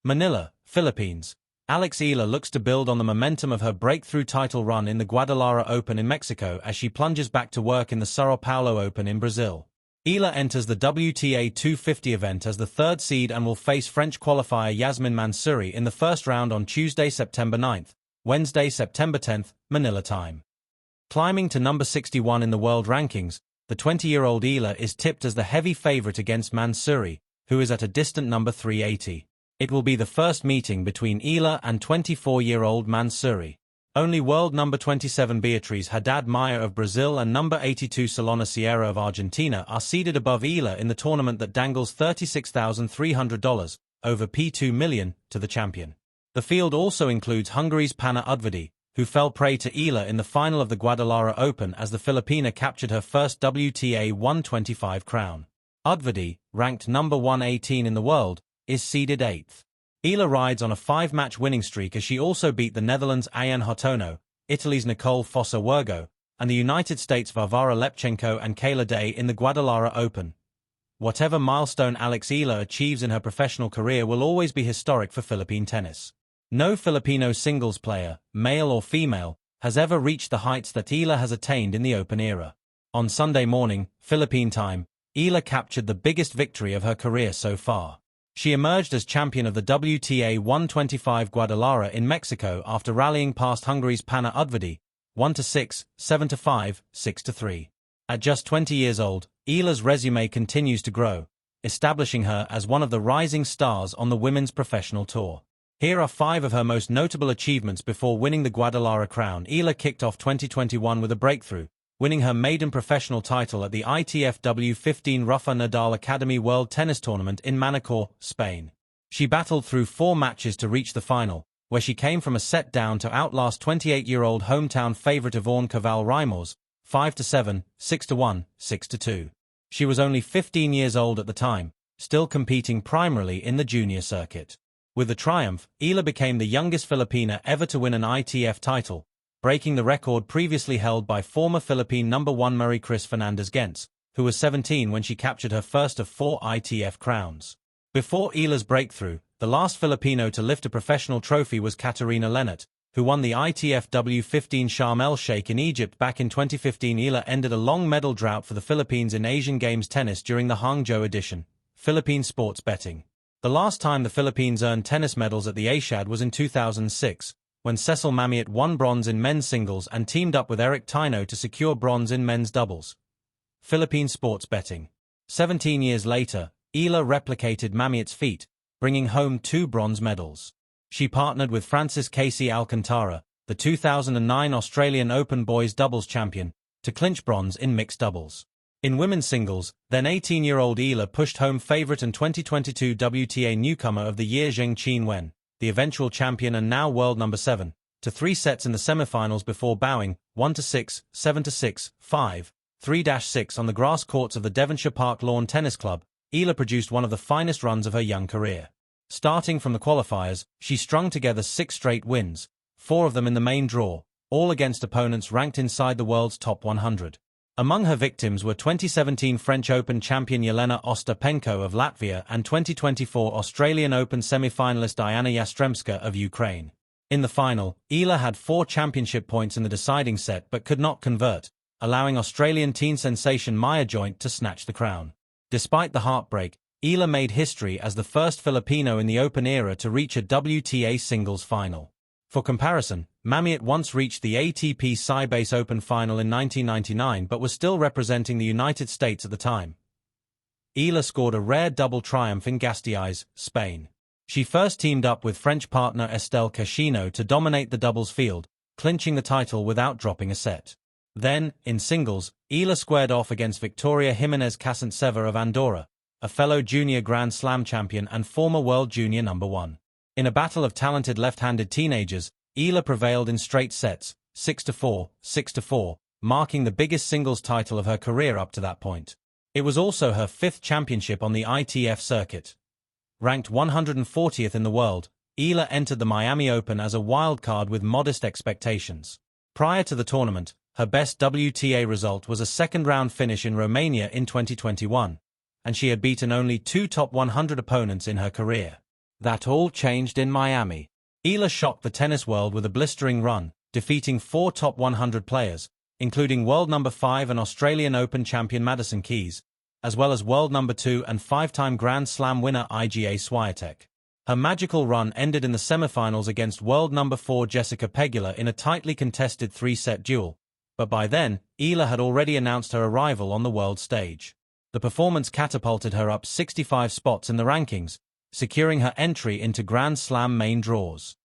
Manila, Philippines. Alex Eala looks to build on the momentum of her breakthrough title run in the Guadalajara Open in Mexico as she plunges back to work in the Sao Paulo Open in Brazil. Eala enters the WTA 250 event as the third seed and will face French qualifier Yasmin Mansouri in the first round on Tuesday, September 9th, Wednesday, September 10th, Manila time. Climbing to number 61 in the world rankings, the 20-year-old Eala is tipped as the heavy favorite against Mansouri, who is at a distant number 380. It will be the first meeting between Eala and 24-year-old Mansouri. Only world number 27 Beatriz Haddad-Maia of Brazil and number 82 Solana Sierra of Argentina are seeded above Eala in the tournament that dangles $36,300, over P2 million, to the champion. The field also includes Hungary's Panna Udvardy, who fell prey to Eala in the final of the Guadalajara Open as the Filipina captured her first WTA 125 crown. Udvardy, ranked number 118 in the world, is seeded 8th. Eala rides on a 5-match winning streak as she also beat the Netherlands' Ayaan Hotono, Italy's Nicole Fossa-Wergo, and the United States' Varvara Lepchenko and Kayla Day in the Guadalajara Open. Whatever milestone Alex Eala achieves in her professional career will always be historic for Philippine tennis. No Filipino singles player, male or female, has ever reached the heights that Eala has attained in the Open era. On Sunday morning, Philippine time, Eala captured the biggest victory of her career so far. She emerged as champion of the WTA 125 Guadalajara in Mexico after rallying past Hungary's Panna Udvardy, 1-6, 7-5, 6-3. At just 20 years old, Eala's resume continues to grow, establishing her as one of the rising stars on the women's professional tour. Here are 5 of her most notable achievements before winning the Guadalajara crown. Eala kicked off 2021 with a breakthrough, winning her maiden professional title at the ITF W15 Rafa Nadal Academy World Tennis Tournament in Manacor, Spain. She battled through 4 matches to reach the final, where she came from a set down to outlast 28-year-old hometown favorite Yvonne Cabal-Reimers, 5-7, 6-1, 6-2. She was only 15 years old at the time, still competing primarily in the junior circuit. With the triumph, Eala became the youngest Filipina ever to win an ITF title, breaking the record previously held by former Philippine number 1 Marie Chris Fernandez-Gens, who was 17 when she captured her first of 4 ITF crowns. Before Eala's breakthrough, the last Filipino to lift a professional trophy was Katarina Lennart, who won the ITF W15 Sharm el-Sheikh in Egypt back in 2015. Eala ended a long medal drought for the Philippines in Asian Games tennis during the Hangzhou edition. Philippine sports betting. The last time the Philippines earned tennis medals at the Asiad was in 2006, when Cecil Mamiat won bronze in men's singles and teamed up with Eric Tino to secure bronze in men's doubles. Philippine sports betting. 17 years later, Eala replicated Mamiat's feat, bringing home 2 bronze medals. She partnered with Francis Casey Alcantara, the 2009 Australian Open boys doubles champion, to clinch bronze in mixed doubles. In women's singles, then 18-year-old Eala pushed home favourite and 2022 WTA newcomer of the year Zheng Qinwen, the eventual champion and now world number 7, to 3 sets in the semifinals before bowing 1-6, 7-6, 5, 3-6 on the grass courts of the Devonshire Park Lawn Tennis Club. Eala produced one of the finest runs of her young career. Starting from the qualifiers, she strung together 6 straight wins, 4 of them in the main draw, all against opponents ranked inside the world's top 100. Among her victims were 2017 French Open champion Jelena Ostapenko of Latvia and 2024 Australian Open semi-finalist Diana Yastremska of Ukraine. In the final, Eala had 4 championship points in the deciding set but could not convert, allowing Australian teen sensation Maya Joint to snatch the crown. Despite the heartbreak, Eala made history as the first Filipino in the Open era to reach a WTA singles final. For comparison, Mamiat once reached the ATP Sybase Open final in 1999 but was still representing the United States at the time. Eala scored a rare double triumph in Gasteiz, Spain. She first teamed up with French partner Estelle Cascino to dominate the doubles field, clinching the title without dropping a set. Then, in singles, Eala squared off against Victoria Jimenez Casantseva of Andorra, a fellow junior Grand Slam champion and former world junior number 1. In a battle of talented left-handed teenagers, Eala prevailed in straight sets, 6-4, 6-4, marking the biggest singles title of her career up to that point. It was also her 5th championship on the ITF circuit. Ranked 140th in the world, Eala entered the Miami Open as a wildcard with modest expectations. Prior to the tournament, her best WTA result was a second-round finish in Romania in 2021, and she had beaten only 2 top 100 opponents in her career. That all changed in Miami. Eala shocked the tennis world with a blistering run, defeating 4 top 100 players, including world number 5 and Australian Open champion Madison Keys, as well as world number 2 and 5-time Grand Slam winner Iga Swiatek. Her magical run ended in the semifinals against world number 4 Jessica Pegula in a tightly contested 3-set duel, but by then, Eala had already announced her arrival on the world stage. The performance catapulted her up 65 spots in the rankings, securing her entry into Grand Slam main draws.